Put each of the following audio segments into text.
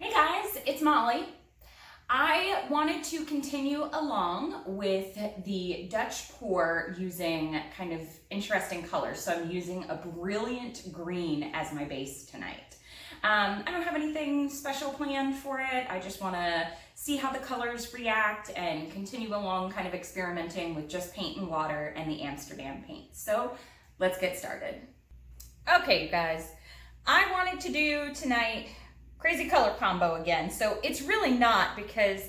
Hey guys, it's Molly. I wanted to continue along with the Dutch pour using kind of interesting colors. So I'm using a brilliant green as my base tonight. I don't have anything special planned for it. I just want to see how the colors react and continue along kind of experimenting with just paint and water and the Amsterdam paint. So let's get started. Okay, you guys, I wanted to do tonight crazy color combo again. So it's really not, because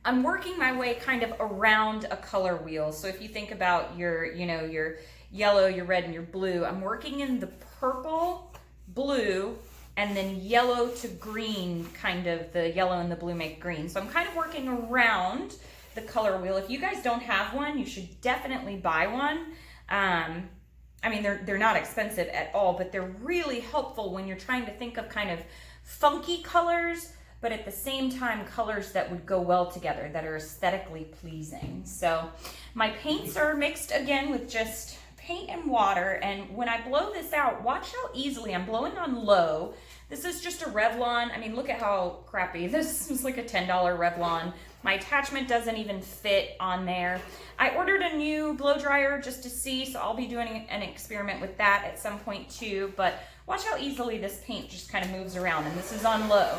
I'm working my way kind of around a color wheel. So if you think about your yellow, your red, and your blue, I'm working in the purple, blue, and then yellow to green, kind of the yellow and the blue make green. So I'm kind of working around the color wheel. If you guys don't have one, you should definitely buy one. I mean, they're not expensive at all, but they're really helpful when you're trying to think of kind of funky colors, but at the same time, colors that would go well together, that are aesthetically pleasing. So my paints are mixed again with just paint and water. And when I blow this out, watch how easily I'm blowing on low. This is just a Revlon. I mean, look at how crappy. This is like a $10 Revlon. My attachment doesn't even fit on there. I ordered a new blow dryer just to see, so I'll be doing an experiment with that at some point too. But watch how easily this paint just kind of moves around, and this is on low.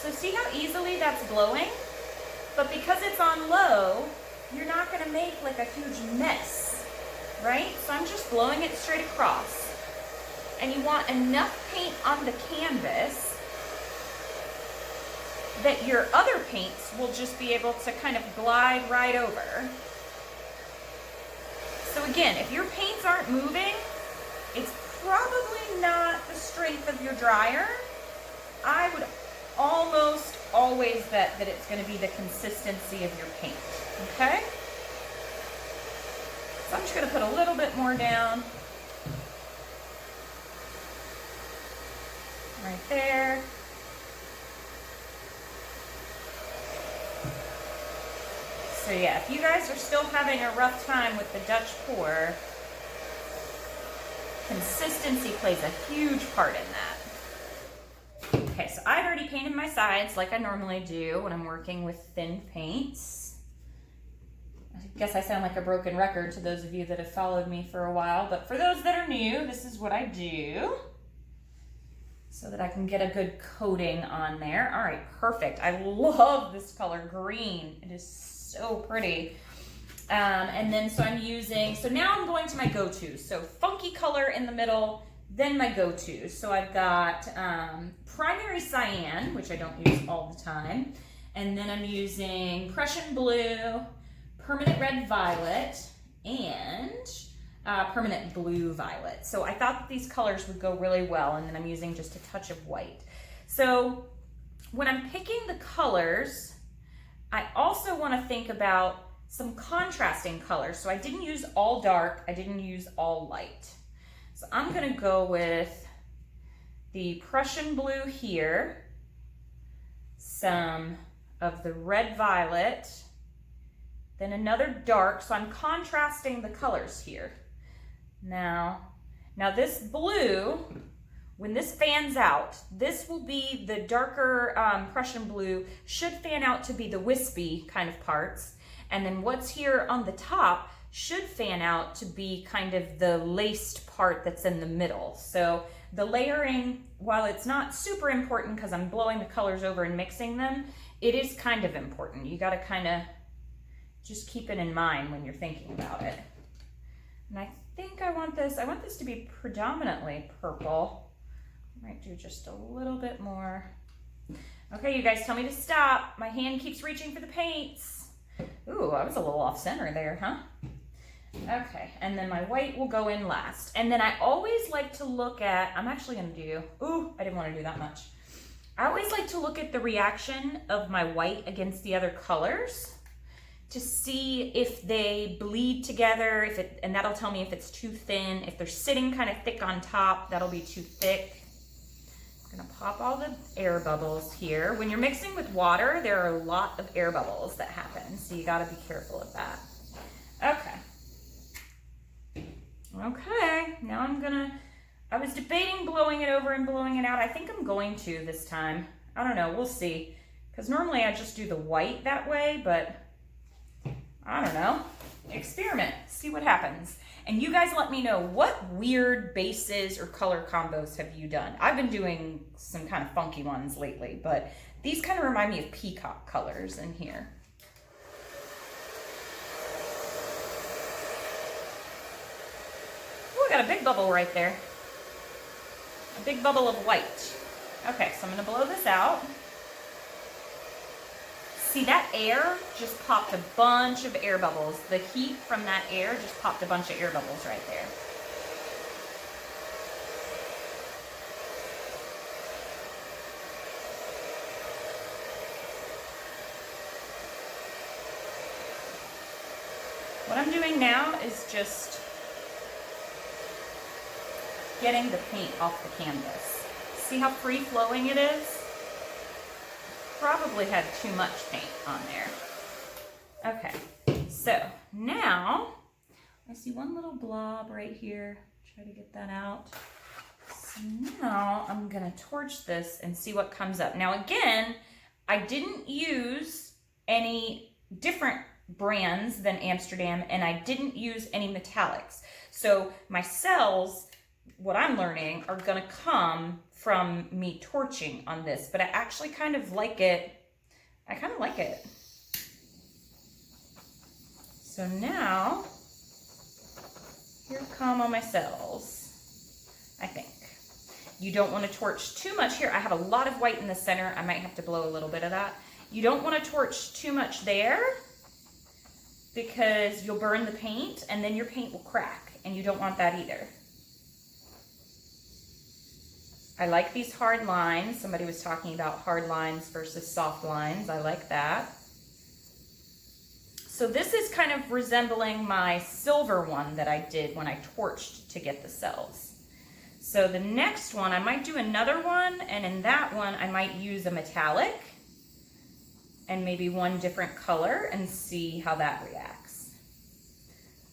So see how easily that's blowing? But because it's on low, you're not gonna make like a huge mess, right? So I'm just blowing it straight across. And you want enough paint on the canvas that your other paints will just be able to kind of glide right over. So again, if your paints aren't moving, it's probably not the strength of your dryer. I would almost always bet that it's going to be the consistency of your paint, okay? So I'm just going to put a little bit more down. Right there. So yeah, if you guys are still having a rough time with the Dutch pour, consistency plays a huge part in that. Okay, so I've already painted my sides like I normally do when I'm working with thin paints. I guess I sound like a broken record to those of you that have followed me for a while, but for those that are new, this is what I do so that I can get a good coating on there. All right, perfect. I love this color green. It is so pretty. And then so I'm using, so now I'm going to my go-tos. So funky color in the middle, then my go-tos. So I've got primary cyan, which I don't use all the time. And then I'm using Prussian blue, permanent red violet, and permanent blue violet. So I thought that these colors would go really well, and then I'm using just a touch of white. So when I'm picking the colors, I also want to think about some contrasting colors. So I didn't use all dark, I didn't use all light. So I'm going to go with the Prussian blue here, some of the red violet, then another dark. So I'm contrasting the colors here. Now this blue, when this fans out, this will be the darker Prussian blue, should fan out to be the wispy kind of parts. And then what's here on the top should fan out to be kind of the laced part that's in the middle. So the layering, while it's not super important because I'm blowing the colors over and mixing them, it is kind of important. You got to kind of just keep it in mind when you're thinking about it. And I think I want this to be predominantly purple. I might do just a little bit more. Okay, you guys tell me to stop. My hand keeps reaching for the paints. Ooh, I was a little off center there, huh? Okay, and then my white will go in last. And then I always like to look at, I'm actually gonna do, ooh, I didn't want to do that much. I always like to look at the reaction of my white against the other colors to see if they bleed together, and that'll tell me if it's too thin. If they're sitting kind of thick on top, that'll be too thick. I'm gonna pop all the air bubbles here. When you're mixing with water, there are a lot of air bubbles that happen, so you gotta be careful of that. Okay, now I was debating blowing it over and blowing it out. I think I'm going to this time. I don't know, we'll see. Because normally I just do the white that way, but I don't know. Experiment, see what happens. And you guys let me know, what weird bases or color combos have you done? I've been doing some kind of funky ones lately, but these kind of remind me of peacock colors in here. Oh, I got a big bubble right there. A big bubble of white. Okay, so I'm gonna blow this out. See, that air just popped a bunch of air bubbles. The heat from that air just popped a bunch of air bubbles right there. What I'm doing now is just getting the paint off the canvas. See how free flowing it is? Probably had too much paint on there. Okay, so now I see one little blob right here. Try to get that out. So now I'm gonna torch this and see what comes up. Now again, I didn't use any different brands than Amsterdam, and I didn't use any metallics. So my cells, what I'm learning, are gonna come from me torching on this, but I actually kind of like it. I kind of like it. So now, here come all my cells, I think. You don't want to torch too much here. I have a lot of white in the center. I might have to blow a little bit of that. You don't want to torch too much there because you'll burn the paint and then your paint will crack, and you don't want that either. I like these hard lines. Somebody was talking about hard lines versus soft lines. I like that. So this is kind of resembling my silver one that I did when I torched to get the cells. So the next one, I might do another one, and in that one, I might use a metallic and maybe one different color and see how that reacts.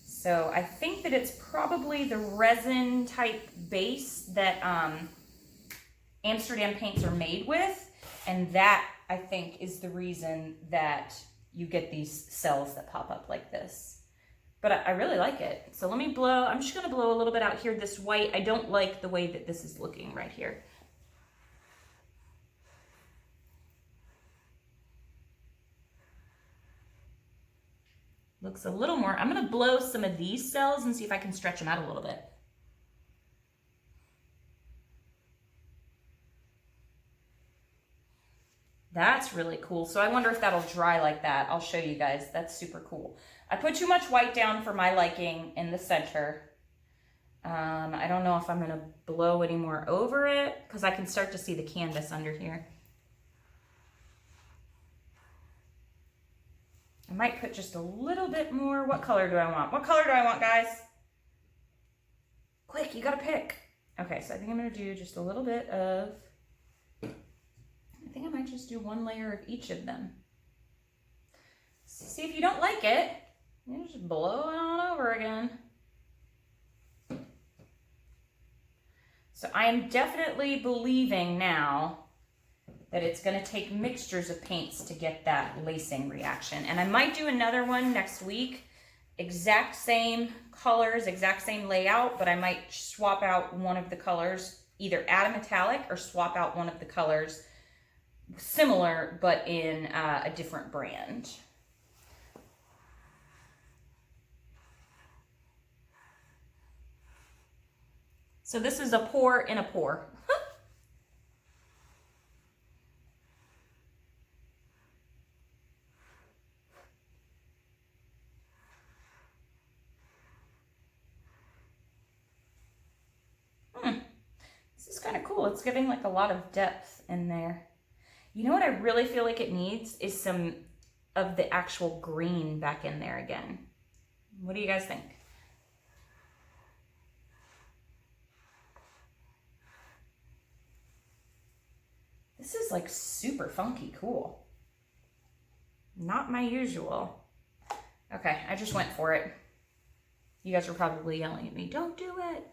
So I think that it's probably the resin type base that Amsterdam paints are made with, and that I think is the reason that you get these cells that pop up like this. But I really like it. So let me blow, I'm just gonna blow a little bit out here, this white. I don't like the way that this is looking right here. Looks a little more, I'm gonna blow some of these cells and see if I can stretch them out a little bit. That's really cool. So I wonder if that'll dry like that. I'll show you guys. That's super cool. I put too much white down for my liking in the center. I don't know if I'm gonna blow any more over it because I can start to see the canvas under here. I might put just a little bit more. What color do I want? What color do I want, guys? Quick, you gotta pick. Okay, so I think I'm gonna do just a little bit of, I think I might just do one layer of each of them. See, if you don't like it, you just blow it on over again. So I am definitely believing now that it's going to take mixtures of paints to get that lacing reaction. And I might do another one next week. Exact same colors, exact same layout, but I might swap out one of the colors, either add a metallic or swap out one of the colors similar but in a different brand. So this is a pour in a pour. This is kind of cool. It's giving like a lot of depth in there. You know what I really feel like it needs is some of the actual green back in there again. What do you guys think? This is like super funky cool. Not my usual. Okay, I just went for it. You guys are probably yelling at me, don't do it.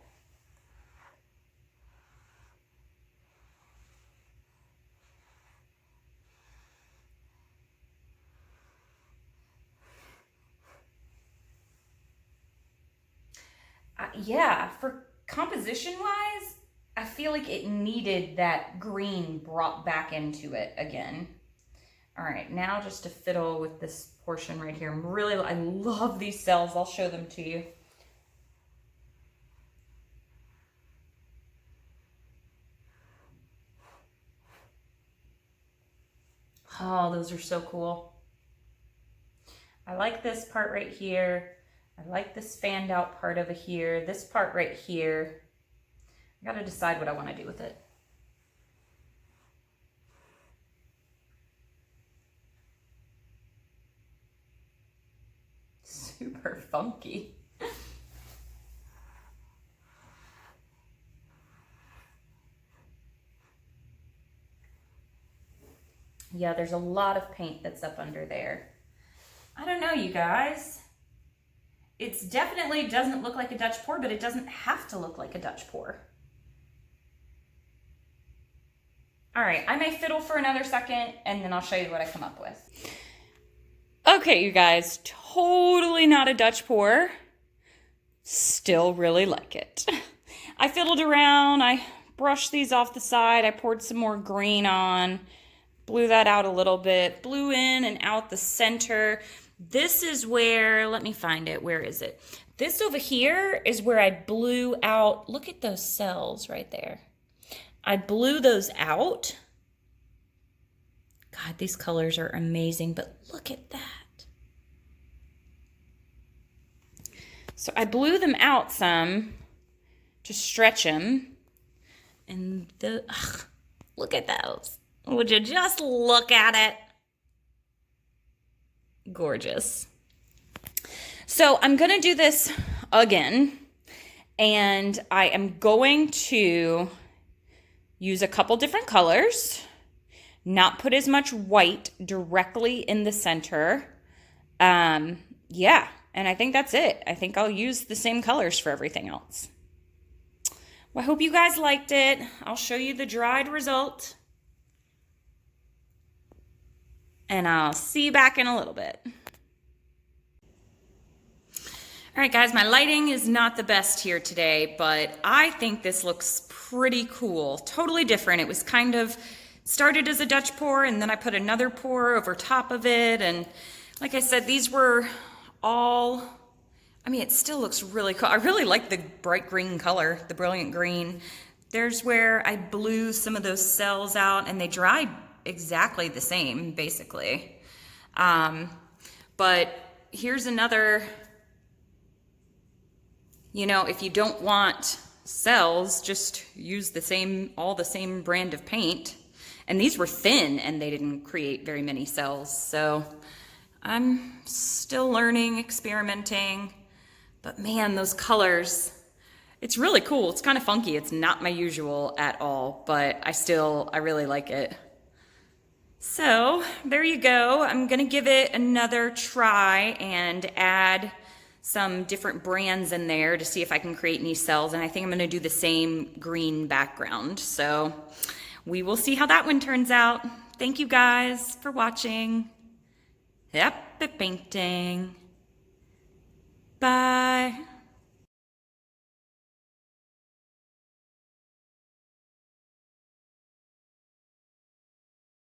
yeah, for composition wise, I feel like it needed that green brought back into it again. All right, now just to fiddle with this portion right here. I love these cells. I'll show them to you. Oh, those are so cool. I like this part right here. I like this fanned out part over here. This part right here. I gotta decide what I want to do with it. Super funky. Yeah, there's a lot of paint that's up under there. I don't know, you guys. It definitely doesn't look like a Dutch pour, but it doesn't have to look like a Dutch pour. All right, I may fiddle for another second and then I'll show you what I come up with. Okay, you guys, totally not a Dutch pour. Still really like it. I fiddled around, I brushed these off the side, I poured some more green on, blew that out a little bit, blew in and out the center. This is where, let me find it, where is it? This over here is where I blew out, look at those cells right there. I blew those out. God, these colors are amazing, but look at that. So I blew them out some to stretch them. And look at those. Would you just look at it? Gorgeous. So I'm going to do this again, and I am going to use a couple different colors, not put as much white directly in the center. Yeah, and I think that's it. I think I'll use the same colors for everything else. Well, I hope you guys liked it. I'll show you the dried result. And I'll see you back in a little bit. All right, guys, my lighting is not the best here today, but I think this looks pretty cool. Totally different. It was kind of started as a Dutch pour, and then I put another pour over top of it. And like I said, these were all, I mean, it still looks really cool. I really like the bright green color, the brilliant green. There's where I blew some of those cells out, and they dried exactly the same, basically. But here's another, you know, if you don't want cells, just use all the same brand of paint. And these were thin and they didn't create very many cells. So I'm still learning, experimenting, but man, those colors, it's really cool. It's kind of funky. It's not my usual at all, but I really like it. So there you go. I'm gonna give it another try and add some different brands in there to see if I can create any cells. And I think I'm gonna do the same green background. So we will see how that one turns out. Thank you guys for watching. Happy painting. Bye.